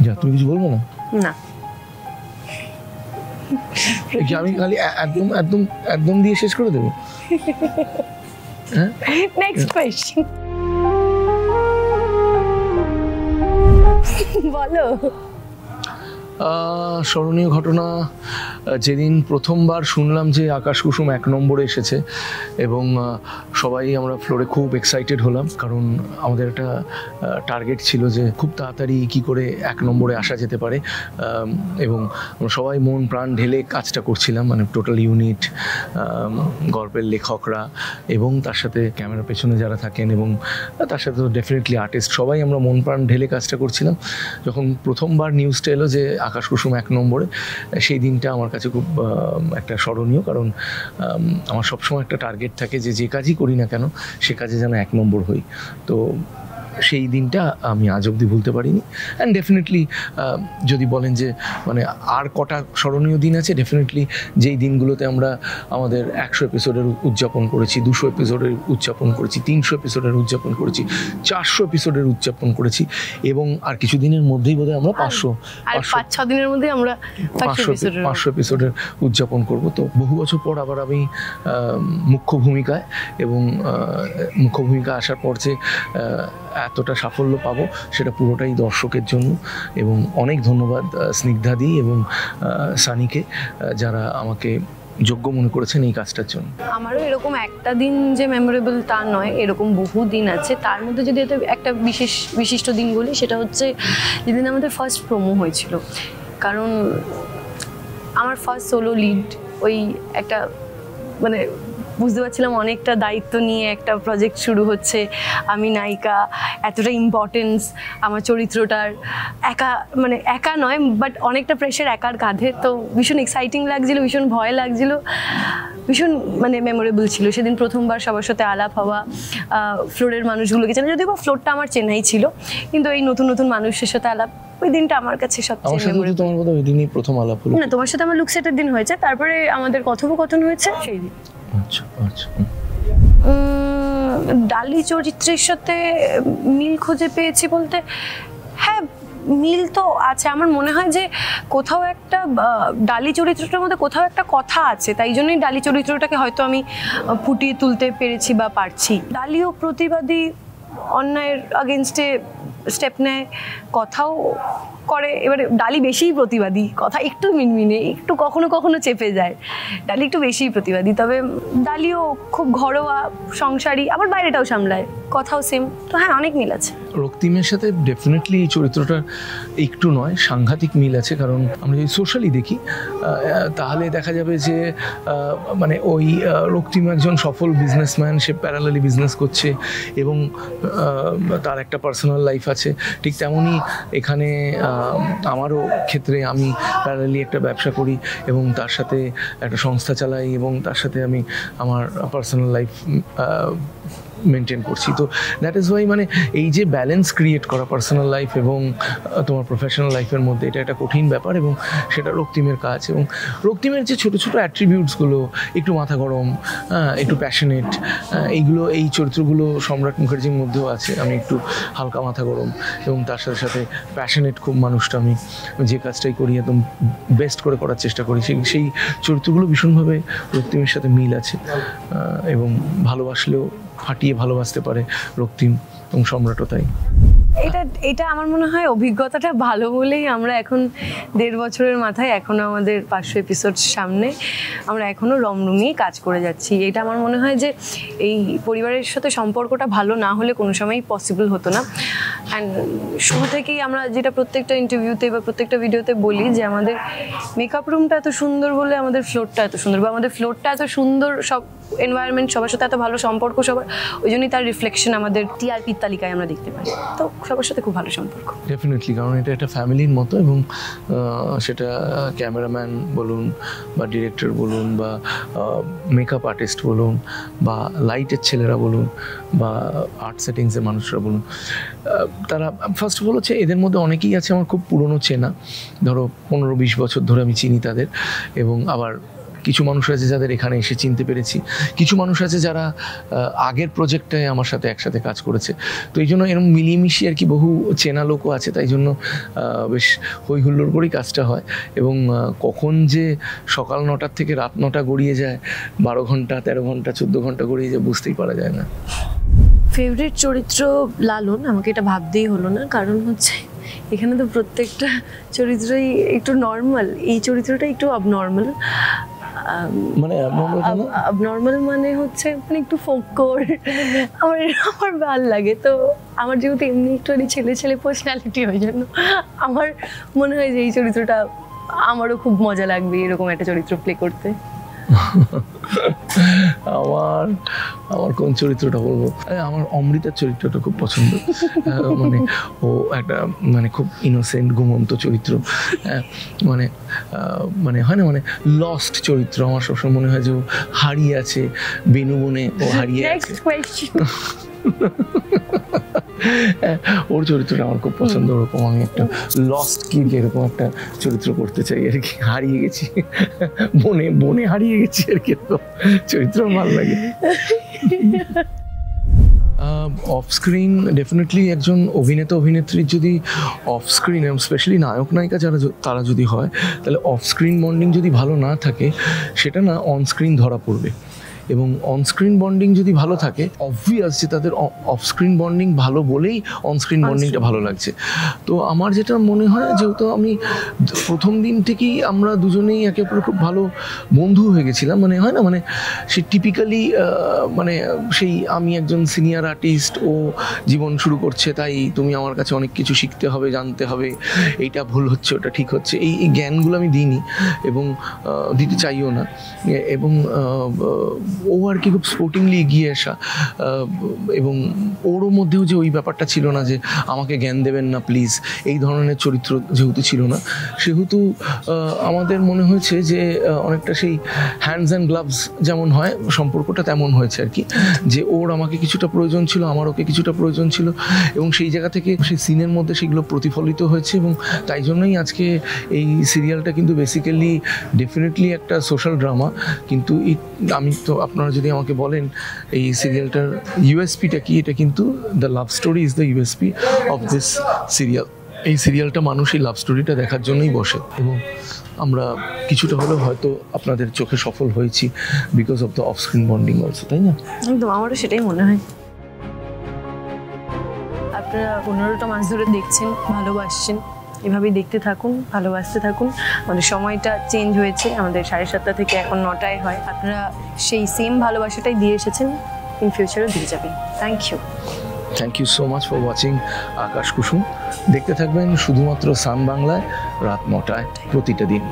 যা, তুমি কিছু বলবো না? না, আমি খালি একদম একদম একদম দিয়ে শেষ করে দেবো। নেক্সট কোয়েশ্চেন বলো। স্মরণীয় ঘটনা, যেদিন প্রথমবার শুনলাম যে আকাশ কুসুম 1 নম্বরে এসেছে এবং সবাই আমরা ফ্লোরে খুব এক্সাইটেড হলাম, কারণ আমাদের একটা টার্গেট ছিল যে খুব তাড়াতাড়ি কী করে 1 নম্বরে আসা যেতে পারে, এবং আমরা সবাই মন প্রাণ ঢেলে কাজটা করছিলাম, মানে টোটাল ইউনিট, গল্পের লেখকরা এবং তার সাথে ক্যামেরার পেছনে যারা থাকেন এবং তার সাথে তো ডেফিনেটলি আর্টিস্ট, সবাই আমরা মন প্রাণ ঢেলে কাজটা করছিলাম। যখন প্রথমবার নিউজটা এলো যে আকাশ কুসুম 1 নম্বরে, সেই দিনটা আমার কাছে খুব একটা স্মরণীয়, কারণ আমার সবসময় একটা টার্গেট থাকে যে কাজই করি না কেন সে কাজে যেন 1 নম্বর হই। তো সেই দিনটা আমি আজ অবধি ভুলতে পারিনি। অ্যান্ড ডেফিনেটলি যদি বলেন যে মানে আর কটা স্মরণীয় দিন আছে, ডেফিনেটলি যেই দিনগুলোতে আমরা আমাদের 100 এপিসোডের উদযাপন করেছি, 200 এপিসোডের উদযাপন করেছি, 300 এপিসোডের উদযাপন করেছি, 400 এপিসোডের উদযাপন করেছি, এবং আর কিছু দিনের মধ্যেই বোধহয় আমরা 500-6 দিনের মধ্যে আমরা 500 এপিসোডের উদযাপন করব। তো বহু বছর পর আবার আমি মুখ্য ভূমিকায়, এবং মুখ্য ভূমিকা আসার পর যে এতটা সাফল্য পাবো সেটা পুরোটাই দর্শকের জন্য, এবং অনেক ধন্যবাদ স্নিগ্ধাদি এবং সানিকে, যারা আমাকে যোগ্য মনে করেছেন এই কাজটার জন্য। আমারও এরকম একটা দিন যে মেমোরেবল তা নয়, এরকম বহু দিন আছে। তার মধ্যে যদি একটা বিশিষ্ট দিন বলি, সেটা হচ্ছে যেদিন আমাদের ফার্স্ট প্রোমো হয়েছিল। কারণ আমার ফার্স্ট সোলো লিড, ওই একটা মানে বুঝতে পারছিলাম অনেকটা দায়িত্ব নিয়ে একটা প্রজেক্ট শুরু হচ্ছে, আমি নায়িকা, এতটা ইম্পর্টেন্স আমার চরিত্রটার, একা নয় বাট অনেকটা প্রেশার একার কাঁধে। তো ভীষণ এক্সাইটিং লাগছিল, ভীষণ ভয় লাগছিল, ভীষণ মেমোরেবল ছিল সেদিন। প্রথমবার সবার সাথে আলাপ হওয়া, ফ্লোরের মানুষগুলোকে চেনা, যদিও বা ফ্লোরটা আমার চেনাই ছিল, কিন্তু এই নতুন নতুন মানুষের সাথে আলাপ, ওই দিনটা আমার কাছে সবচেয়ে মেমোরেবল। তোমার কথা ওই দিনই প্রথম আলাপ হলো? না, তোমার সাথে আমার লুকসেটের দিন হয়েছে, তারপরে আমাদের কথোপকথন হয়েছে সেই দিন। আচ্ছা আচ্ছা। ডালি চরিত্রের সাথে মিল খুঁজে পেয়েছি বলতে, হ্যাঁ মিল তো আছে। আমার মনে হয় যে কোথাও একটা ডালি চরিত্রটার মধ্যে কোথাও একটা কথা আছে, তাই জন্যই ডালি চরিত্রটাকে হয়তো আমি ফুটিয়ে তুলতে পেরেছি বা পারছি। ডালিও প্রতিবাদী, অন্যায়ের আগেনস্টে স্টেপ নেয়, কথাও করে। এবারে ডালি বেশিই প্রতিবাদী, কথা একটু মিনমিনে, একটু কখনো কখনো চেপে যায়, ডালি একটু বেশিই প্রতিবাদী। তবে ডালিও খুব ঘরোয়া, সংসারী, আবার বাইরেটাও সামলায়, কথাও সেম। তো হ্যাঁ, অনেক মিল আছে। রক্তিমের সাথে ডেফিনেটলি এই চরিত্রটার একটু নয় সাংঘাতিক মিল আছে, কারণ আমরা যদি সোশ্যালি দেখি তাহলে দেখা যাবে যে মানে ওই রক্তিম একজন সফল বিজনেসম্যান, সে প্যারালালি বিজনেস করছে এবং তার একটা পার্সোনাল লাইফ আছে। ঠিক তেমনই এখানে আমারও ক্ষেত্রে আমি প্যারালালি একটা ব্যবসা করি এবং তার সাথে একটা সংস্থা চালাই, এবং তার সাথে আমি আমার পার্সোনাল লাইফ মেনটেন করছি। তো দ্যাট ইজ ওয়াই মানে এই যে ব্যালেন্স ক্রিয়েট করা পার্সোনাল লাইফ এবং তোমার প্রফেশনাল লাইফের মধ্যে, এটা একটা কঠিন ব্যাপার, এবং সেটা রক্তিমের কাজ। এবং রক্তিমের যে ছোটো ছোটো অ্যাট্রিবিউটসগুলো, একটু মাথা গরম, একটু প্যাশনেট, এইগুলো এই চরিত্রগুলো সম্রাট মুখার্জির মধ্যেও আছে। আমি একটু হালকা মাথা গরম এবং তার সাথে সাথে প্যাশনেট খুব মানুষটা, আমি যে কাজটাই করি একদম বেস্ট করে করার চেষ্টা করি। সেই চরিত্রগুলো ভীষণভাবে রক্তিমের সাথে মিল আছে, এবং ভালোবাসলেও ফাটিয়ে ভালোবাসতে পারে রক্তিম এবং সম্রাটও তাই। এটা আমার মনে হয় অভিজ্ঞতাটা ভালো বলেই আমরা এখন 1.5 বছরের মাথায় এখনো আমাদের 500 এপিসোড সামনে, আমরা এখনো রমরমিয়ে কাজ করে যাচ্ছি। এটা আমার মনে হয় যে এই পরিবারের সাথে সম্পর্কটা ভালো না হলে কোনো সময়ই পসিবল হতো না। অ্যান্ড শুরু থেকেই আমরা যেটা প্রত্যেকটা ইন্টারভিউতে বা প্রত্যেকটা ভিডিওতে বলি যে আমাদের মেকআপ রুমটা এত সুন্দর বলে আমাদের ফ্লোরটা এত সুন্দর, বা আমাদের ফ্লোরটা এত সুন্দর, সব এনভায়রনমেন্ট, সবার সাথে এত ভালো সম্পর্ক সবার, ওই জন্যই তার রিফ্লেকশন আমাদের টিআরপির তালিকায় আমরা দেখতে পাই। তো সবার সাথে খুব ভালো সম্পর্ক ডেফিনেটলি, কারণ এটা একটা ফ্যামিলির মতো, এবং সেটা ক্যামেরাম্যান বলুন বা ডিরেক্টর বলুন বা মেকআপ আর্টিস্ট বলুন বা লাইটের ছেলেরা বলুন বা আর্ট সেটিংসের মানুষরা বলুন, তারা ফার্স্ট অফ অল হচ্ছে এদের মধ্যে অনেকেই আছে আমার খুব পুরনো চেনা, ধরো 15-20 বছর ধরে আমি চিনি তাদের, এবং আবার কিছু মানুষ আছে যাদের এখানে এসে চিনতে পেরেছি, কিছু মানুষ আছে যারা আগের প্রজেক্টটায় আমার সাথে একসাথে কাজ করেছে। তো এই জন্য এরকম মিলিয়ে মিশিয়ে আর কি বহু চেনা লোকও আছে, তাই জন্য বেশ হই হুল্লোড় করেই কাজটা হয়। এবং কখন যে সকাল 9টার থেকে রাত 9টা গড়িয়ে যায়, 12 ঘন্টা 13 ঘন্টা 14 ঘন্টা গড়িয়ে যায়, বুঝতেই পারা যায় না। ফেভারিট চরিত্র লালন, আমাকে এটা ভাবতেই হলো না, কারণ হচ্ছে এখানে তো প্রত্যেকটা চরিত্রই একটু নর্মাল, এই চরিত্রটা একটু আবনর্মাল। মানে আবনর্মাল মানে হচ্ছে মানে একটু ফোকর, আমার ভাল লাগে। তো আমার যেহেতু এমনি একটু ছেলে ছেলে পার্সোনালিটি, ওই জন্য আমার মনে হয় যে এই চরিত্রটা আমারও খুব মজা লাগবে এরকম একটা চরিত্র প্লে করতে। আমার কোন চরিত্রটা বলবো, আমার অমৃতার চরিত্রটা খুব পছন্দ। মানে ও একটা মানে খুব ইনোসেন্ট ঘুমন্ত চরিত্র, মানে মানে হয় না, মানে লস্ট চরিত্র। আমার সবসময় মনে হয় যে ও হারিয়ে আছে, বেনু বনে ও হারিয়ে আছে। ওর চরিত্রটা আমার খুব পছন্দ। ওরকম আমি একটা লস্ট কিড এরকম একটা চরিত্র করতে চাই আর কি, হারিয়ে গেছি বনে বনে হারিয়ে গেছি আর কি, এরকম চরিত্র ভালো লাগে। অফ স্ক্রিন ডেফিনেটলি একজন অভিনেতা অভিনেত্রীর যদি অফ স্ক্রিন স্পেশালি নায়ক নায়িকা যারা তারা যদি হয়, তাহলে অফ স্ক্রিন বন্ডিং যদি ভালো না থাকে, সেটা না অন স্ক্রিন ধরা পড়বে। এবং অনস্ক্রিন বন্ডিং যদি ভালো থাকে, অবভিয়াস যে তাদের অফ স্ক্রিন বন্ডিং ভালো বলেই অনস্ক্রিন বন্ডিংটা ভালো লাগছে। তো আমার যেটা মনে হয়, যেহেতু আমি প্রথম দিন থেকেই আমরা দুজনেই একে অপরের খুব ভালো বন্ধু হয়ে গেছিলাম, মানে হয় না, মানে সে টিপিক্যালি মানে সেই আমি একজন সিনিয়র আর্টিস্ট, ও জীবন শুরু করছে, তাই তুমি আমার কাছে অনেক কিছু শিখতে হবে, জানতে হবে, এইটা ভুল হচ্ছে ওটা ঠিক হচ্ছে, এই জ্ঞানগুলো আমি দিইনি এবং দিতে চাইও না। এবং ও আর কি খুব স্পোর্টিংলি এগিয়ে আসা, এবং ওরও মধ্যেও যে ওই ব্যাপারটা ছিল না যে আমাকে জ্ঞান দেবেন না প্লিজ, এই ধরনের চরিত্র যেহেতু ছিল না, সেহেতু আমাদের মনে হয়েছে যে অনেকটা সেই হ্যান্ডস অ্যান্ড গ্লাভস যেমন হয় সম্পর্কটা, তেমন হয়েছে আর কি, যে ওর আমাকে কিছুটা প্রয়োজন ছিল, আমার ওকে কিছুটা প্রয়োজন ছিল, এবং সেই জায়গা থেকে সেই সিনের মধ্যে সেগুলো প্রতিফলিত হয়েছে। এবং তাই জন্যই আজকে এই সিরিয়ালটা কিন্তু বেসিক্যালি ডেফিনেটলি একটা সোশ্যাল ড্রামা, কিন্তু আমি তো আপনারা যদি আমাকে বলেন এই সিরিয়ালটার ইউএসপিটা কি, এটা কিন্তু the love story is the USP of this serial. এই সিরিয়ালটা মানুষ এই লাভ স্টোরিটা দেখার জন্যই বসে, এবং আমরা কিছুটা হলেও হয়তো আপনাদের চোখে সফল হয়েছি because of the off screen bonding also, তাই না? একদম, আমারও সেটাই মনে হয়। আপনারা 15টা মাস ধরে দেখছেন, ভালোবাসছেন, এভাবেই দেখতে থাকুন, ভালোবাসতে থাকুন। আমাদের সময়টা চেঞ্জ হয়েছে, আমাদের 7:30 থেকে এখন 9টায় হয়। আপনারা সেই সেম ভালোবাসাটাই দিয়ে এসেছেন, ইন ফিউচারও দিয়ে যাবেন। Thank you so much for watching Akash Kusum. দেখতে থাকবেন শুধুমাত্র সান বাংলায় রাত 9টায় প্রতিটা দিন।